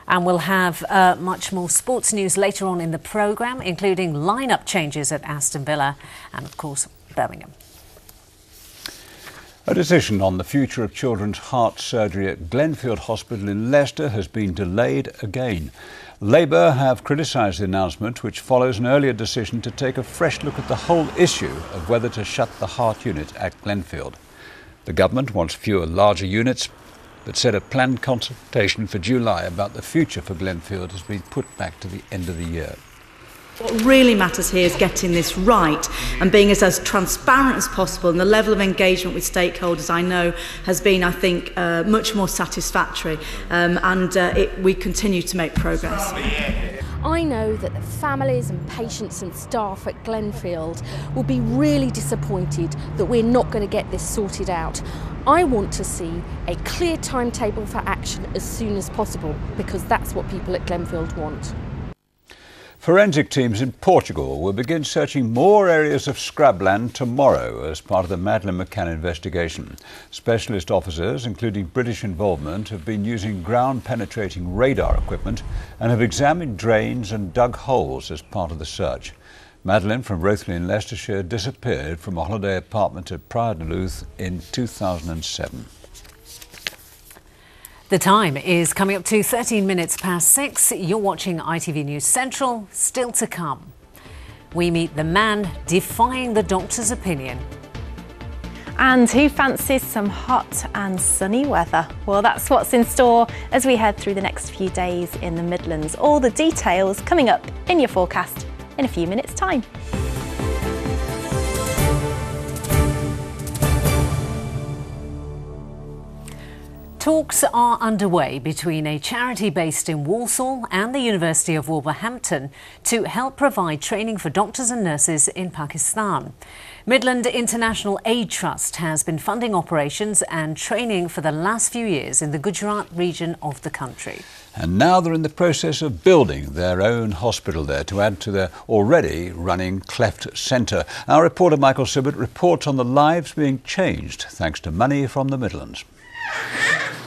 And we'll have much more sports news later on in the programme, including line-up changes at Aston Villa and, of course, Birmingham. A decision on the future of children's heart surgery at Glenfield Hospital in Leicester has been delayed again. Labour have criticised the announcement, which follows an earlier decision to take a fresh look at the whole issue of whether to shut the heart unit at Glenfield. The government wants fewer, larger units, but said a planned consultation for July about the future for Glenfield has been put back to the end of the year. What really matters here is getting this right and being as transparent as possible, and the level of engagement with stakeholders, I know, has been, I think, much more satisfactory, we continue to make progress. I know that the families and patients and staff at Glenfield will be really disappointed that we're not going to get this sorted out. I want to see a clear timetable for action as soon as possible, because that's what people at Glenfield want. Forensic teams in Portugal will begin searching more areas of scrubland tomorrow as part of the Madeleine McCann investigation. Specialist officers, including British involvement, have been using ground-penetrating radar equipment and have examined drains and dug holes as part of the search. Madeleine from Rothley in Leicestershire disappeared from a holiday apartment at Praia de Luz in 2007. The time is coming up to 13 minutes past 6. You're watching ITV News Central. Still to come, we meet the man defying the doctor's opinion. And who fancies some hot and sunny weather? Well, that's what's in store as we head through the next few days in the Midlands. All the details coming up in your forecast in a few minutes' time. Talks are underway between a charity based in Walsall and the University of Wolverhampton to help provide training for doctors and nurses in Pakistan. Midland International Aid Trust has been funding operations and training for the last few years in the Gujarat region of the country. And now they're in the process of building their own hospital there to add to their already running cleft centre. Our reporter Michael Sibbett reports on the lives being changed thanks to money from the Midlands.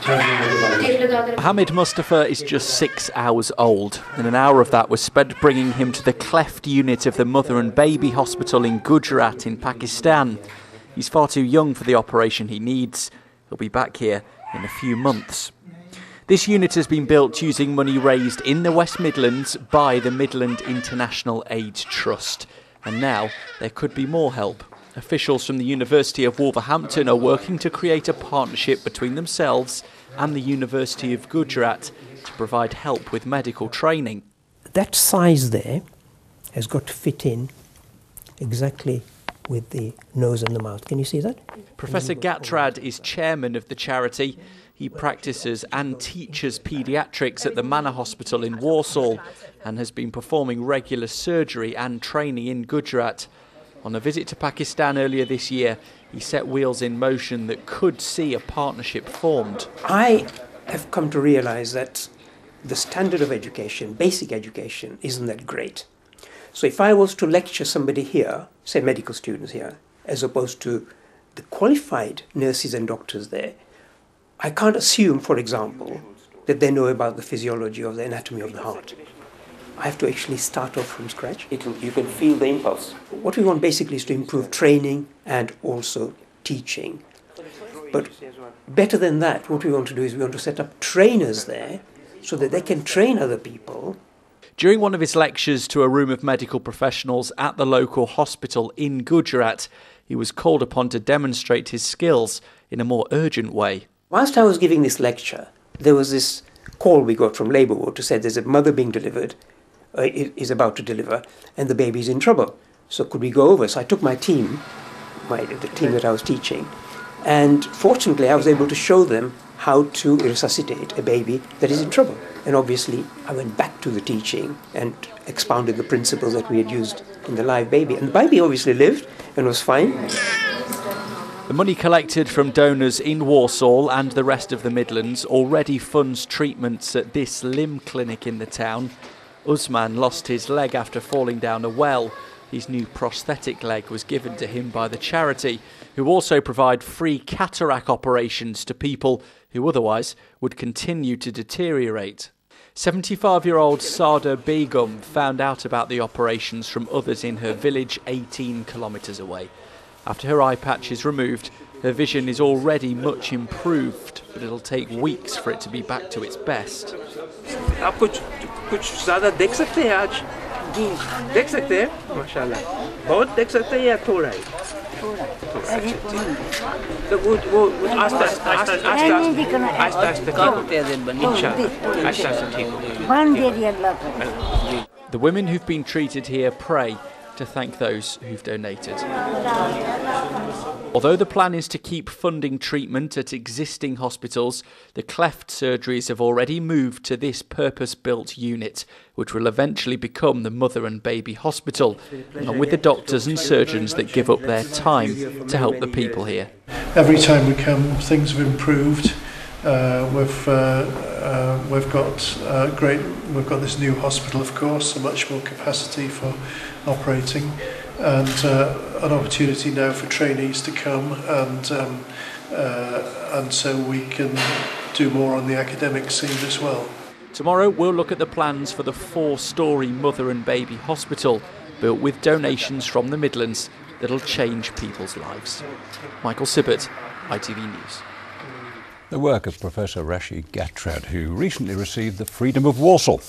Hamid Mustafa is just 6 hours old, and an hour of that was spent bringing him to the cleft unit of the mother and baby hospital in Gujarat in Pakistan. He's far too young for the operation he needs. He'll be back here in a few months. This unit has been built using money raised in the West Midlands by the Midland International Aid Trust. And now there could be more help. Officials from the University of Wolverhampton are working to create a partnership between themselves and the University of Gujarat to provide help with medical training. That size there has got to fit in exactly with the nose and the mouth. Can you see that? Professor Gatrad is chairman of the charity. He practices and teaches paediatrics at the Manor Hospital in Walsall and has been performing regular surgery and training in Gujarat. On a visit to Pakistan earlier this year, he set wheels in motion that could see a partnership formed. I have come to realise that the standard of education, basic education, isn't that great. So if I was to lecture somebody here, say medical students here, as opposed to the qualified nurses and doctors there, I can't assume, for example, that they know about the physiology or the anatomy of the heart. I have to actually start off from scratch. You can feel the impulse. What we want basically is to improve training and also teaching. But better than that, what we want to do is we want to set up trainers there so that they can train other people. During one of his lectures to a room of medical professionals at the local hospital in Gujarat, he was called upon to demonstrate his skills in a more urgent way. Whilst I was giving this lecture, there was this call we got from Labour Ward to say there's a mother being delivered, is about to deliver, and the baby's in trouble. So could we go over? So I took my team, the team that I was teaching, and fortunately I was able to show them how to resuscitate a baby that is in trouble. And obviously I went back to the teaching and expounded the principles that we had used in the live baby. And the baby obviously lived and was fine. The money collected from donors in Walsall and the rest of the Midlands already funds treatments at this limb clinic in the town. Usman lost his leg after falling down a well. His new prosthetic leg was given to him by the charity, who also provide free cataract operations to people who otherwise would continue to deteriorate. 75-year-old Sada Begum found out about the operations from others in her village 18 kilometres away. After her eye patch is removed, her vision is already much improved, but it'll take weeks for it to be back to its best. आप कुछ ज़्यादा देख सकते हैं आज? देख सकते हैं? माशाल्लाह। बहुत देख सकते हैं या थोड़ा ही? तो वो आस्ते आस्ते The women who've been treated here pray to thank those who've donated. Although the plan is to keep funding treatment at existing hospitals, the cleft surgeries have already moved to this purpose-built unit, which will eventually become the mother and baby hospital, along with the doctors and surgeons that give up their time to help the people here. Every time we come, things have improved. We've got this new hospital, of course, so much more capacity for operating, and an opportunity now for trainees to come, and so we can do more on the academic scene as well. Tomorrow we'll look at the plans for the 4-storey mother and baby hospital, built with donations from the Midlands that'll change people's lives. Michael Sibbert, ITV News. The work of Professor Rashid Gatrad, who recently received the Freedom of Walsall.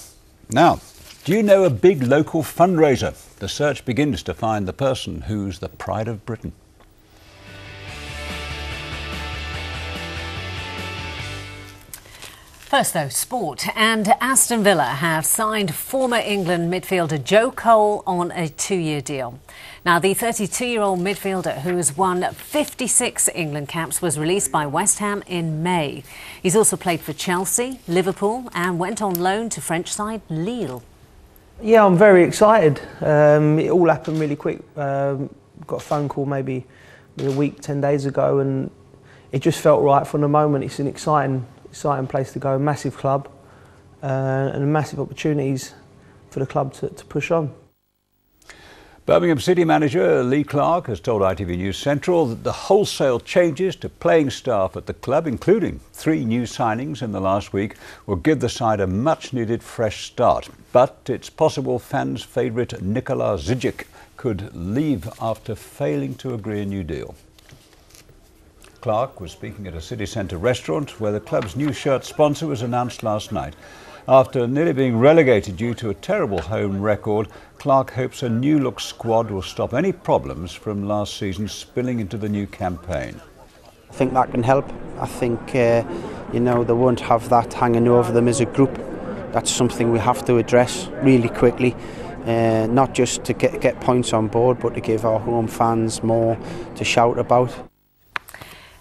Now, do you know a big local fundraiser? The search begins to find the person who's the pride of Britain. First though, sport, and Aston Villa have signed former England midfielder Joe Cole on a 2-year deal. Now, the 32-year-old midfielder, who has won 56 England caps, was released by West Ham in May. He's also played for Chelsea, Liverpool, and went on loan to French side Lille. Yeah, I'm very excited. It all happened really quick. Got a phone call maybe a week, 10 days ago, and it just felt right from the moment. It's an exciting place to go, a massive club, and massive opportunities for the club to push on. Birmingham City manager Lee Clark has told ITV News Central that the wholesale changes to playing staff at the club, including 3 new signings in the last week, will give the side a much-needed fresh start. But it's possible fans' favourite Nikola Zijic could leave after failing to agree a new deal. Clark was speaking at a city centre restaurant where the club's new shirt sponsor was announced last night. After nearly being relegated due to a terrible home record, Clark hopes a new-look squad will stop any problems from last season spilling into the new campaign. I think that can help. I think, they won't have that hanging over them as a group. That's something we have to address really quickly, not just to get points on board, but to give our home fans more to shout about.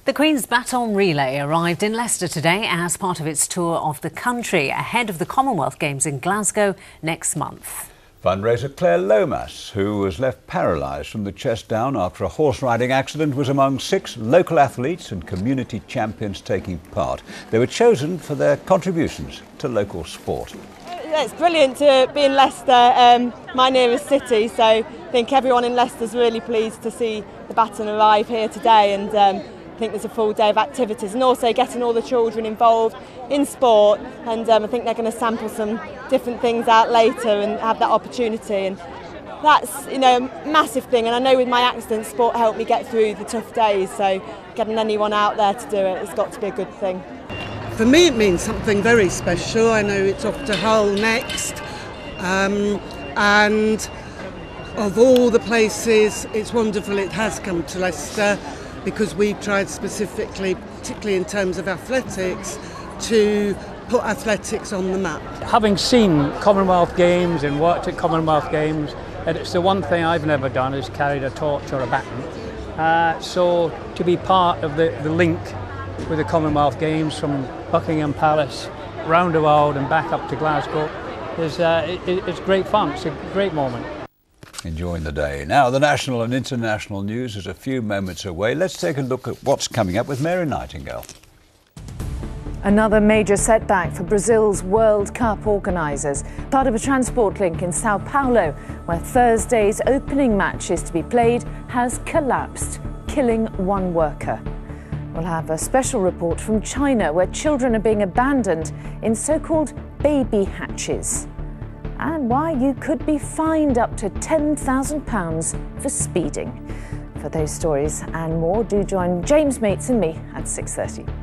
The Queen's Baton Relay arrived in Leicester today as part of its tour of the country ahead of the Commonwealth Games in Glasgow next month. Fundraiser Claire Lomas, who was left paralysed from the chest down after a horse riding accident, was among 6 local athletes and community champions taking part. They were chosen for their contributions to local sport. It's brilliant to be in Leicester, my nearest city, so I think everyone in Leicester's really pleased to see the baton arrive here today, and I think there's a full day of activities, and also getting all the children involved in sport, and I think they're going to sample some different things out later and have that opportunity, and that's a massive thing. And I know with my accident, sport helped me get through the tough days, so getting anyone out there to do it has got to be a good thing. For me it means something very special. I know it's off to Hull next, and of all the places, it's wonderful it has come to Leicester, because we've tried specifically, particularly in terms of athletics, to put athletics on the map. Having seen Commonwealth Games and worked at Commonwealth Games, and it's the one thing I've never done is carried a torch or a baton. So to be part of the link with the Commonwealth Games from Buckingham Palace round the world and back up to Glasgow it's great fun. It's a great moment. Enjoying the day. Now, the national and international news is a few moments away. Let's take a look at what's coming up with Mary Nightingale. Another major setback for Brazil's World Cup organisers. Part of a transport link in Sao Paulo, where Thursday's opening match is to be played, has collapsed, killing 1 worker. We'll have a special report from China, where children are being abandoned in so-called baby hatches, and why you could be fined up to £10,000 for speeding. For those stories and more, do join James Mates and me at 6:30.